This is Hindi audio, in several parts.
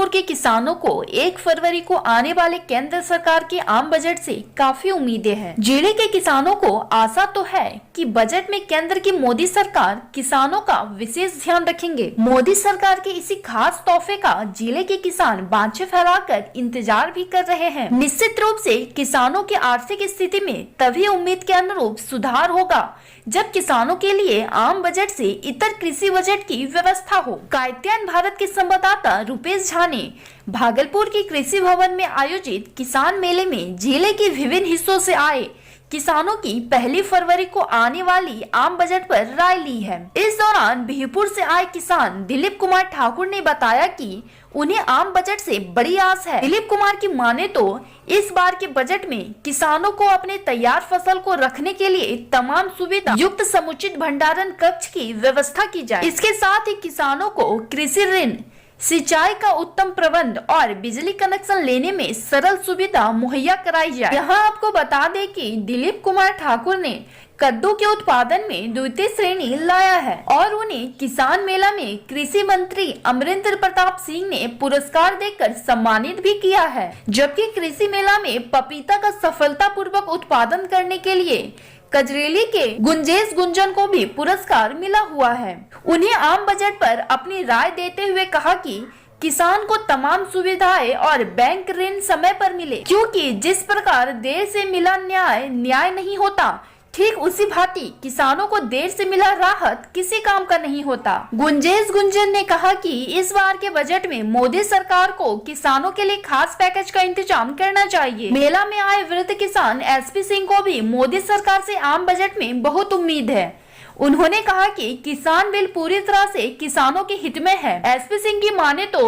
भागलपुर के किसानों को 1 फरवरी को आने वाले केंद्र सरकार के आम बजट से काफी उम्मीदें हैं। जिले के किसानों को आशा तो है कि बजट में केंद्र की मोदी सरकार किसानों का विशेष ध्यान रखेंगे। मोदी सरकार के इसी खास तोहफे का जिले के किसान बांछे फैलाकर इंतजार भी कर रहे हैं। निश्चित रूप से किसानों की आर्थिक स्थिति में तभी उम्मीद के अनुरूप सुधार होगा जब किसानों के लिए आम बजट से इतर कृषि बजट की व्यवस्था हो। कायत्यायन भारत के संवाददाता रुपेश झा ने भागलपुर के कृषि भवन में आयोजित किसान मेले में जिले के विभिन्न हिस्सों से आए किसानों की 1 फरवरी को आने वाली आम बजट पर राय ली है। इस दौरान बिहपुर से आए किसान दिलीप कुमार ठाकुर ने बताया कि उन्हें आम बजट से बड़ी आस है। दिलीप कुमार की माने तो इस बार के बजट में किसानों को अपने तैयार फसल को रखने के लिए तमाम सुविधा युक्त समुचित भंडारण कक्ष की व्यवस्था की जाए। इसके साथ ही किसानों को कृषि ऋण, सिंचाई का उत्तम प्रबंध और बिजली कनेक्शन लेने में सरल सुविधा मुहैया कराई जाए। यहाँ आपको बता दें कि दिलीप कुमार ठाकुर ने कद्दू के उत्पादन में द्वितीय श्रेणी लाया है और उन्हें किसान मेला में कृषि मंत्री अमरिंदर प्रताप सिंह ने पुरस्कार देकर सम्मानित भी किया है। जबकि कृषि मेला में पपीता का सफलतापूर्वक उत्पादन करने के लिए कजरेली के गुंजेश गुंजन को भी पुरस्कार मिला हुआ है। उन्हें आम बजट पर अपनी राय देते हुए कहा कि किसान को तमाम सुविधाएं और बैंक ऋण समय पर मिले, क्योंकि जिस प्रकार देर से मिला न्याय नहीं होता, ठीक उसी भांति किसानों को देर से मिला राहत किसी काम का नहीं होता। गुंजेश गुंजन ने कहा कि इस बार के बजट में मोदी सरकार को किसानों के लिए खास पैकेज का इंतजाम करना चाहिए। मेला में आए वृद्ध किसान एसपी सिंह को भी मोदी सरकार से आम बजट में बहुत उम्मीद है। उन्होंने कहा कि किसान बिल पूरी तरह से किसानों के हित में है। एसपी सिंह की माने तो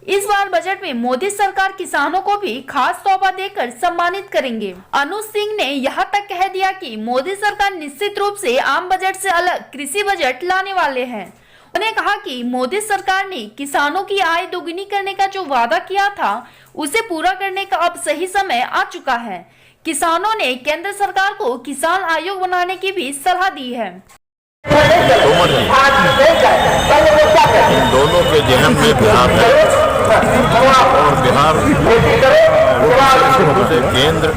इस बार बजट में मोदी सरकार किसानों को भी खास तोहफा देकर सम्मानित करेंगे। अनुज सिंह ने यहाँ तक कह दिया कि मोदी सरकार निश्चित रूप से आम बजट से अलग कृषि बजट लाने वाले हैं। उन्होंने कहा कि मोदी सरकार ने किसानों की आय दोगुनी करने का जो वादा किया था उसे पूरा करने का अब सही समय आ चुका है। किसानों ने केंद्र सरकार को किसान आयोग बनाने की भी सलाह दी है। तोमर जी, इन दोनों के जहन में बिहार है और बिहार से केंद्र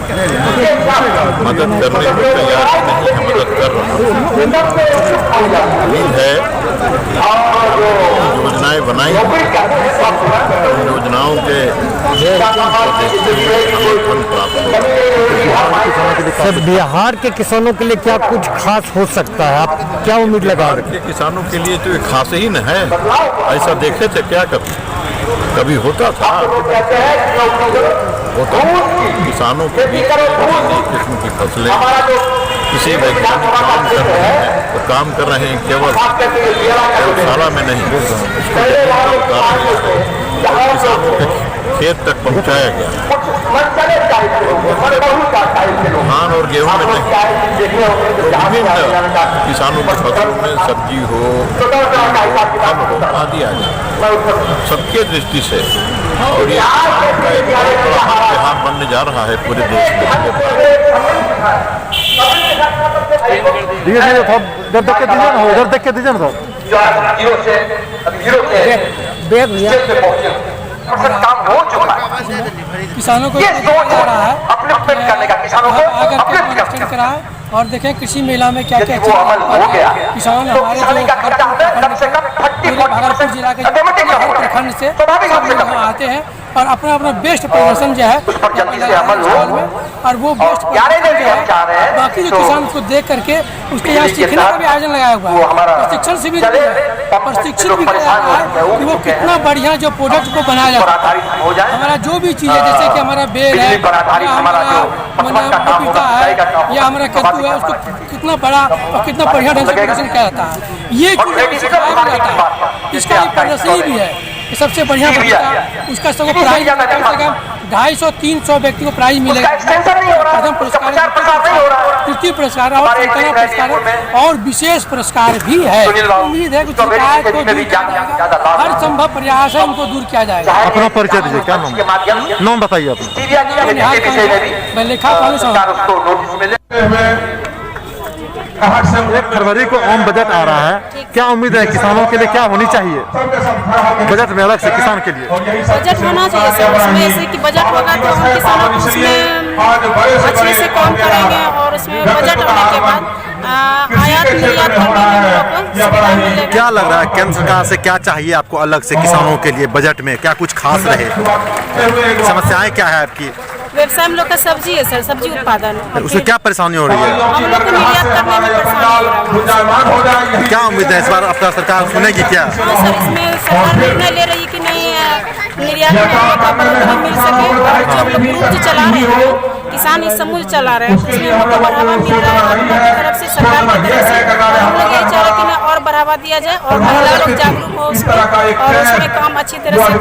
मदद करने को तैयार नहीं है, मदद कर रहा है। योजनाएं बनाई, योजनाओं के सर, बिहार के किसानों के लिए क्या कुछ खास हो सकता है? आप क्या उम्मीद लगा रहे हैं? किसानों के लिए तो ये खास ही न है। ऐसा देखे थे क्या कभी होता था? किसानों के बीच नई किस्म की फसलें किसी वैज्ञानिक काम कर रहे हैं तो काम कर रहे हैं केवल प्रयोगशाला में नहीं, किसानों के खेत तक पहुंचाया गया। धान और गेहूं में नहीं, तो विभिन्न किसानों की फसलों में सब्जी हो, फल हो आदि आ जाए सबके दृष्टि से। और ये बिहार बनने जा रहा है पूरे देश में। देख के दीजिए ना, उधर देख के दीजिए ना। काम हो चुका है, किसानों को आ रहा है अपलिफ्टमेंट करने का, किसानों को अपलिफ्ट करा है। और देखें कृषि मेला में क्या क्या किसान हमारे भागलपुर जिला के प्रखंड से यहाँ आते हैं और अपना अपना बेस्ट प्रदर्शन जो है में, और वो बेस्ट प्रदर्शन जो है बाकी जो किसान उसको देख करके उसके यहाँ सीखने का भी आयोजन लगाया हुआ है। प्रशिक्षण शिविर भी है, प्रशिक्षित भी किया गया है कि वो कितना बढ़िया जो प्रोडक्ट को बनाया जाता है। हमारा जो भी चीज़ है, जैसे कि हमारा बेल है या हमारा पपीता है या हमारा कद्दू है, उसको कितना बड़ा और कितना बढ़िया ढंग से प्रदर्शन किया जाता है। ये चीज़ सिखाया भी जाता है, इसका एक प्रदर्शनी भी है। सबसे बढ़िया उसका सबको प्राइज कम से कम 250-300 व्यक्ति को प्राइज मिलेगा। प्रथम पुरस्कार, तृतीय पुरस्कार और संताना पुरस्कार और विशेष पुरस्कार भी है। उम्मीद है कि शिकायत को दूर किया जाएगा, हर संभव प्रयास है उनको दूर किया जाएगा। अपना परिचय दीजिए, क्या नाम बताइए अपना। मैं लेखा 1 फरवरी को आम बजट आ रहा है, क्या उम्मीद है किसानों के लिए, क्या होनी चाहिए बजट में अलग से किसान के लिए? बजट होना चाहिए सर, उसमें ऐसे कि बजट होगा तो हम किसानों को उसमें अच्छे से काम करेंगे और उसमें बजट आने के बाद आयात निर्यात करने में हम लोग को सुविधा मिलेगा। क्या लग रहा है केंद्र सरकार से क्या चाहिए आपको अलग से किसानों के लिए बजट में, क्या कुछ खास रहे? समस्याएं क्या है आपकी? व्यवसाय हम लोग का सब्जी है सर, सब्जी उत्पादन। उसमें क्या परेशानी हो रही है? हम लोग को निर्यात करने में परेशानी हो रहा है। क्या उम्मीद है इस बार अपना सरकार सुनेगी क्या? हाँ सर, इसमें सरकार निर्णय ले रही है कि नहीं निर्यात में हम लोग का बढ़ोतरी मिल सके और जो हम लोग ग्रुप जो चला रहे हैं किसान इस समूह चला रहे हैं तो उसमें हम लोग को बढ़ावा मिल रहा है अपनी तरफ से, सरकार की तरफ से। और हम लोग यही चाह रहे हैं कि ना और बढ़ावा दिया जाए और महिला लोग जागरूक हो उसमें और उसमें काम अच्छी तरह से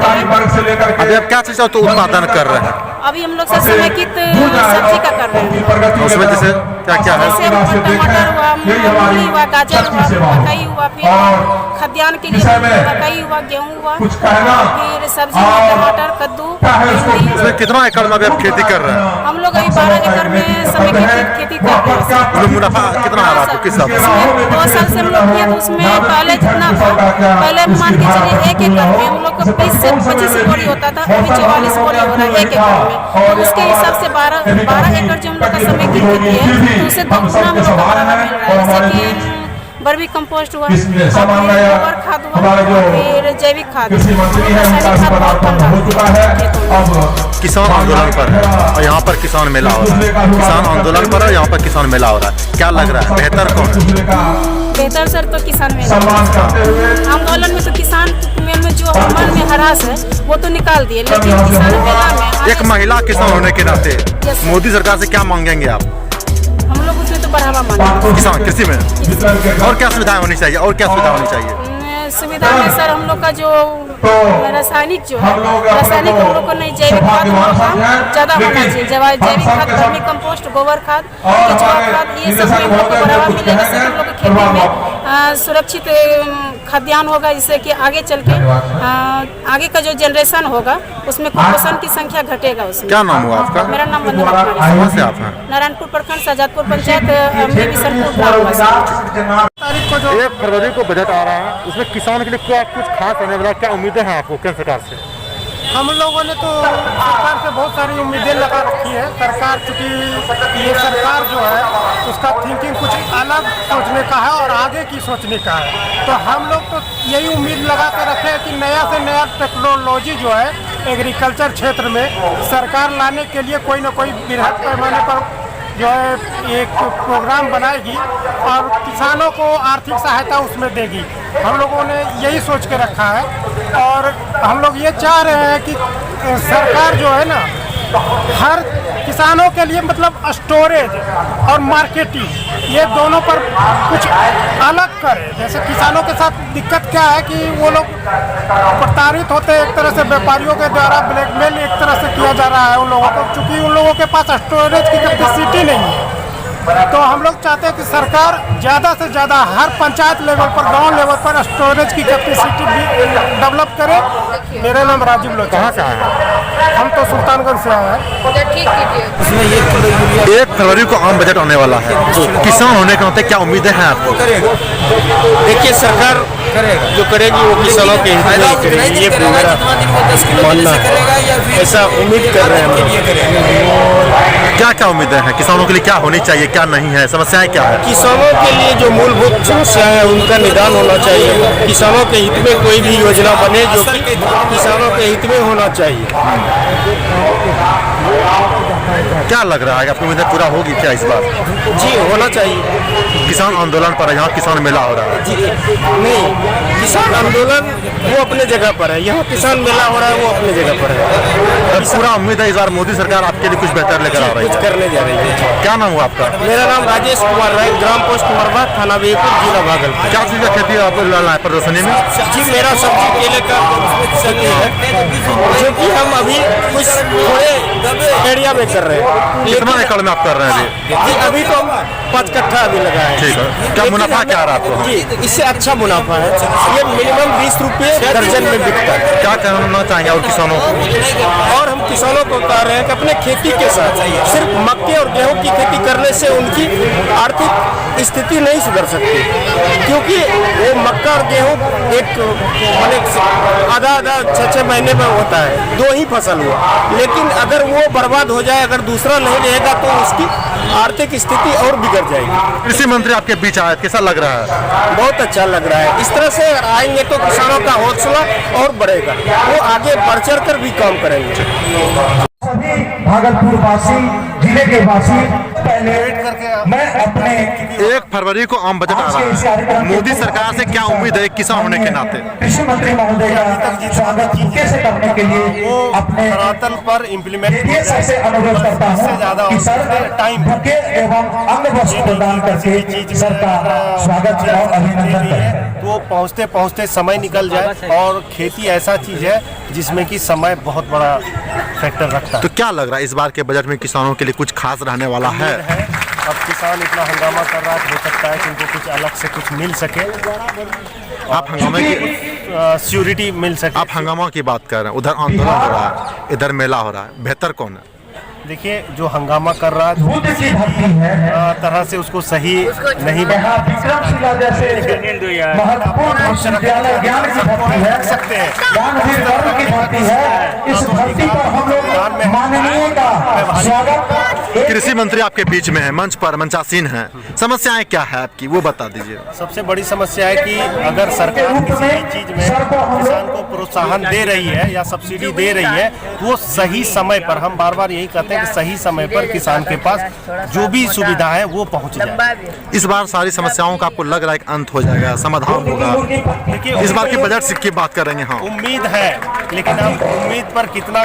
करें। अभी आप क्या चीज तो उत्पादन कर रहे हैं? अभी हम लोग समेकित सब्जी का कर रहे हैं। उसमें जैसे क्या क्या है? जैसे टमाटर हुआ, मूली हुआ, गाजर हुआ, मकई हुआ, फिर खाद्यान्न के लिए मकई हुआ, गेहूँ हुआ, फिर सब्जी में टमाटर, कद्दू, भिंडी। उसमें कितना एकड़ में अभी आप खेती कर रहे हैं? हम लोग अभी 12 एकड़ में समेकित खेती कर रहे हैं। उसमें मुनाफा कितना आ रहा है आपको, किस हिसाब से? 2 साल से हम लोग किए तो उसमें पहले जितना था, पहले मान के चलिए 1 एकड़ में हम लोग को 20 से 25 बोरी होता था, अभी 44 बोरी हो रहा है 1 एकड़ में। तो उसके हिसाब से 12 एकड़ जो हम लोग का समेकित खेती है तो उससे 2 गुना हम लोग को बढ़ावा मिल रहा है। जैसे कि वर्मी कंपोस्ट हुआ, गोबर खाद हुआ, फिर जैविक खाद, रासायनिक खाद बहुत कम रहा है। किसान आंदोलन पर है और यहाँ पर किसान मेला हो रहा है। किसान आंदोलन पर है, यहाँ पर किसान मेला हो रहा है, क्या लग रहा है बेहतर कौन है? बेहतर सर तो किसान मेला आंदोलन में तो किसान में जो मन में हरास है वो तो निकाल दिए, लेकिन किसान मेला में एक महिला किसान होने के नाते मोदी सरकार से क्या मांगेंगे आप? हम लोग उसमें तो बढ़ावा मांगेंगे किसान कृषि में और क्या सुविधाएं होनी चाहिए, और क्या सुविधा होनी चाहिए? सुविधा में सर हम लोग का जो रासायनिक जो है, रासायनिक हम लोग को नहीं, जैविक खाद हम लोग का ज़्यादा होना चाहिए। जैविक खाद, वर्मी कंपोस्ट, गोबर खाद, केचुआ खाद, ये सब में हम लोग को बढ़ावा मिलेगा। इससे हम लोग की खेती में सुरक्षित खाद्यान्न होगा, जिससे कि आगे चल के आगे का जो जनरेशन होगा उसमें कुपोषण की संख्या घटेगा। उसमें क्या नाम हुआ आपका? मेरा नाम वंदना कुमारी। कहाँ से आप हैं? नारायणपुर प्रखंड, शाहजादपुर पंचायत, बिशनपुर ग्राम। 1 फरवरी को बजट आ रहा है, उसमें किसान के लिए क्या कुछ खास होने वाला, क्या उम्मीदें हैं आपको केंद्र सरकार से? हम लोगों ने तो सरकार से बहुत सारी उम्मीदें लगा रखी है। सरकार चूँकि ये सरकार जो है उसका थिंकिंग कुछ अलग सोचने का है और आगे की सोचने का है, तो हम लोग तो यही उम्मीद लगा के रखे हैं कि नया से नया टेक्नोलॉजी जो है एग्रीकल्चर क्षेत्र में सरकार लाने के लिए कोई ना कोई बृहद पैमाने पर जो है एक प्रोग्राम बनाएगी और किसानों को आर्थिक सहायता उसमें देगी। हम लोगों ने यही सोच के रखा है और हम लोग ये चाह रहे हैं कि सरकार जो है ना हर किसानों के लिए मतलब स्टोरेज और मार्केटिंग ये दोनों पर कुछ अलग करे। जैसे किसानों के साथ दिक्कत क्या है कि वो लोग प्रताड़ित होते हैं एक तरह से, व्यापारियों के द्वारा ब्लैकमेल एक तरह से किया जा रहा है उन लोगों को, चूँकि उन लोगों के पास स्टोरेज की कैपेसिटी नहीं है। तो हम लोग चाहते हैं कि सरकार ज़्यादा से ज़्यादा हर पंचायत लेवल पर, गांव लेवल पर स्टोरेज की कैपेसिटी भी डेवलप करे। मेरा नाम राजीव लोचन। कहाँ से आए हैं? हम तो सुल्तानगंज से आए हैं। 1 फरवरी को आम बजट आने वाला है, किसान होने के नाते क्या उम्मीदें हैं आपको? देखिए सरकार जो करेगी वो किसानों के हित में करेगी, ये मेरा मानना है, ऐसा उम्मीद कर रहे हैं। क्या क्या उम्मीदें हैं किसानों के लिए, क्या होनी चाहिए, क्या नहीं है, समस्याएं क्या है? किसानों के लिए जो मूलभूत समस्याएं हैं उनका निदान होना चाहिए। किसानों के हित में कोई भी योजना बने जो कि किसानों के हित में होना चाहिए। क्या लग रहा है आपकी उम्मीदें पूरा होगी क्या इस बार? जी होना चाहिए। किसान आंदोलन पर है, यहाँ किसान मेला हो रहा है। जी नहीं, किसान आंदोलन वो अपने जगह पर है, यहाँ किसान मेला हो रहा है वो अपने जगह पर है। पूरा उम्मीद है इस बार मोदी सरकार आपके लिए कुछ बेहतर लेकर आ रही कुछ है। करने जा रही है। क्या नाम हुआ आपका? मेरा नाम राजेश कुमार राय, ग्राम पोस्ट मरवा, थाना बीरपुर, जिला भागलपुर। क्या चीज़ का खेती आपको लाना है प्रदर्शनी में? जी मेरा सब्जी केले का सब्जी है जो कि हम अभी कुछ थोड़े एरिया में कर रहे हैं। कितना एकड़ में आप कर रहे हैं जी अभी तो हम 5 कट्ठा अभी लगा है। ठीक है, क्या मुनाफा क्या आ रहा है आपको? जी इससे अच्छा मुनाफा है, ये मिनिमम 20 रुपये दर्जन में बिकता है। क्या कहना चाहेंगे और किसानों को? और हम किसानों को कह रहे हैं कि अपने खेती के साथ सिर्फ मक्के और गेहूं की खेती करने से उनकी आर्थिक स्थिति नहीं सुधर सकती, क्योंकि वो मक्का और गेहूं एक आधा 6 महीने में होता है, 2 ही फसल हुआ। लेकिन अगर वो बर्बाद हो जाए, अगर दूसरा नहीं रहेगा तो उसकी आर्थिक स्थिति और बिगड़ जाएगी। कृषि मंत्री आपके बीच आए, कैसा लग रहा है? बहुत अच्छा लग रहा है। इस तरह से आएंगे तो किसानों का हौसला और बढ़ेगा, वो आगे बढ़ चढ़ कर भी काम करेंगे। सभी भागलपुर वासी, जिले के वासी, पहले मैं अपने 1 फरवरी को आम बजट आ रहा है, मोदी सरकार से क्या उम्मीद है किसान होने के नाते? कृषि मंत्री महोदय का स्वागत कैसे करने के लिए अपने धरातल पर इम्प्लीमेंट से अनुरोध करता हूँ कि सर बुके एवं अंग वस्त्र प्रदान करके सरकार स्वागत और अभिनंदन करे। तो पहुँचते पहुँचते समय निकल जाए, और खेती ऐसा चीज है जिसमें कि समय बहुत बड़ा फैक्टर रखता है। तो क्या लग रहा है इस बार के बजट में किसानों के लिए कुछ खास रहने वाला है? अब किसान इतना हंगामा कर रहा है, हो सकता है कि उनको कुछ अलग से कुछ मिल सके, आप हंगामे की सिक्योरिटी मिल सके। आप हंगामा की बात कर रहे हैं, उधर आंदोलन हो रहा है, इधर मेला हो रहा है, बेहतर कौन है? देखिए, जो हंगामा कर रहा है तो किसी तरह से उसको सही नहीं विक्रमशिला जैसे महत्वपूर्ण विश्वविद्यालय ज्ञान की धरती है, सकते हैं। ज्ञान भी गर्व की धरती है। इस धरती पर हम लोग माननीय का स्वागत। कृषि मंत्री आपके बीच में है, मंच पर मंचासीन है, समस्याएं क्या है आपकी वो बता दीजिए। सबसे बड़ी समस्या है कि अगर सरकार किसी भी चीज में किसान को प्रोत्साहन दे रही है या सब्सिडी दे रही है, वो सही समय पर, हम बार बार यही कहते हैं कि सही समय पर किसान के पास जो भी सुविधा है वो पहुंच जाए। इस बार सारी समस्याओं का आपको लग रहा है कि अंत हो जाएगा, समाधान होगा? देखिए, इस बार के बजट से की बात करेंगे। हाँ, उम्मीद है, लेकिन हम उम्मीद पर कितना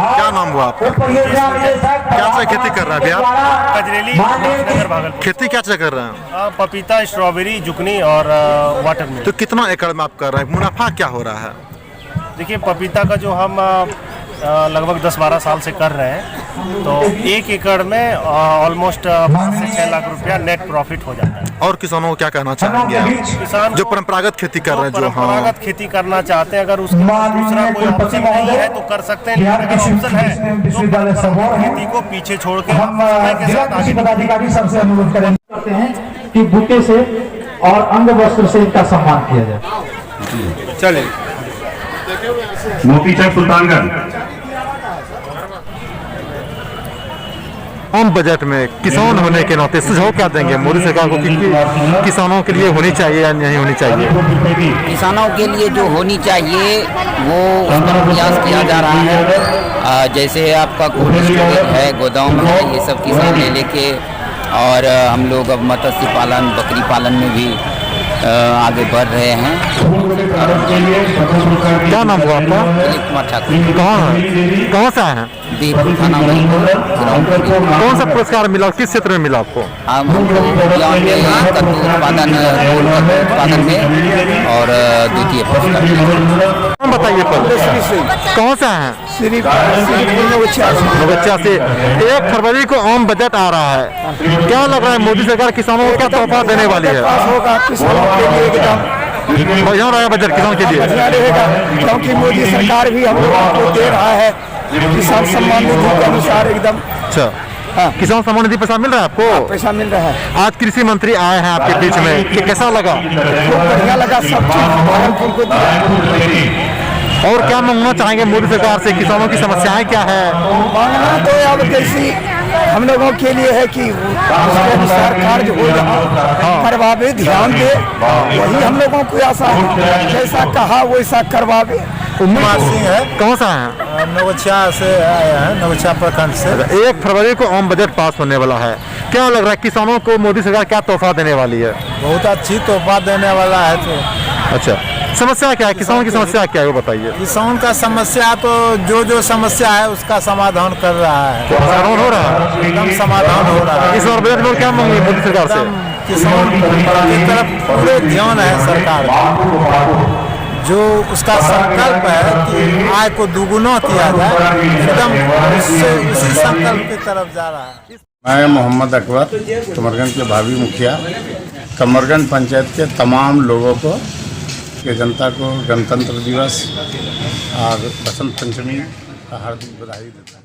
क्या नाम हुआ आपका? क्या चाय खेती कर रहा है भैया? कजरेली नगर भागलपुर। खेती क्या चाय कर रहे हैं? पपीता, स्ट्रॉबेरी, जुकनी और वाटरमेलन। तो कितना एकड़ में आप कर रहे हैं, मुनाफा क्या हो रहा है? देखिए, पपीता का जो हम लगभग 10-12 साल से कर रहे हैं, तो 1 एकड़ में ऑलमोस्ट 5 से 6 लाख रुपया नेट प्रॉफिट हो जाता है। और किसानों को क्या कहना चाहेंगे आप? किसान जो परंपरागत खेती कर रहे हैं, जो परंपरागत खेती करना चाहते हैं, अगर उसके पास दूसरा कोई ऑप्शन नहीं है तो कर सकते हैं, लेकिन अगर ऑप्शन है तो खेती को पीछे छोड़ के समय के साथ आगे पदाधिकारी सबसे अनुरोध करते हैं कि बुके से और अंग वस्त्र से इनका सम्मान किया जाए। चले। मोतीचक सुल्तानगंज। आम बजट में किसान होने के नाते सुझाव क्या देंगे मोदी सरकार को कि किसानों के लिए होनी चाहिए या नहीं होनी चाहिए? किसानों के लिए जो होनी चाहिए वो उस पर प्रयास किया जा रहा है। जैसे आपका कोल्ड स्टोरेज है, गोदाम है, ये सब किसान ले लेके, और हम लोग अब मत्स्य पालन, बकरी पालन में भी आगे बढ़ रहे हैं। क्या नाम हुआ आपका? दिलीप कुमार ठाकुर। कहाँ से आए हैं? बीरपुर थाना में। कौन सा पुरस्कार मिला और किस क्षेत्र में मिला आपको? हमको कद्दू उत्पादन में और द्वितीय पुरस्कार। नाम बताइए पहले, कहाँ से आए हैं? नवगछिया से। 1 फरवरी को आम बजट आ रहा है, क्या लग रहा है मोदी सरकार किसानों को क्या तोहफा देने वाली है? बढ़िया रहा बजट किसान के लिए, क्योंकि मोदी सरकार भी हम लोगों को दे रहा है किसान सम्मान निधि के अनुसार एकदम। अच्छा, किसान सम्मान निधि पैसा मिल रहा है आपको? पैसा मिल रहा है। आज कृषि मंत्री आए हैं आपके बीच में, कि कैसा लगा? बहुत बढ़िया लगा, सब चीज भागलपुर को। और क्या मांगना चाहेंगे मोदी सरकार से? किसानों की समस्याएं क्या है? मांगना तो अब कैसी हम लोगों के लिए है कि उसके अनुसार कार्य हो जाए, करवावे, ध्यान दे, वही हम लोगों को आशा है। जैसा कहा वैसा करवावे। कुमार सिंह है, कौन सा है? नवगछिया से आए हैं, नवगछिया प्रखंड से। 1 फरवरी को आम बजट पास होने वाला है, क्या लग रहा है किसानों को मोदी सरकार क्या तोहफा देने वाली है? बहुत अच्छी तोहफा देने वाला है। तो अच्छा, समस्या क्या है किसानों की? समस्या क्या है वो बताइए। किसान का समस्या तो जो समस्या है उसका समाधान कर रहा है। समाधान हो रहा है, एकदम समाधान हो रहा है। इस बार बजट में क्या मांगे मोदी सरकार से? किसान की तरफ पूरे ध्यान है सरकार, जो उसका संकल्प है कि आय को दुगुना किया जाए, एकदम उसी संकल्प की तरफ जा रहा है। मैं मोहम्मद अकबर, कमरगंज के भावी मुखिया, कमरगंज पंचायत के तमाम लोगों को के जनता को गणतंत्र दिवस और बसंत पंचमी का हार्दिक बधाई देता हूँ।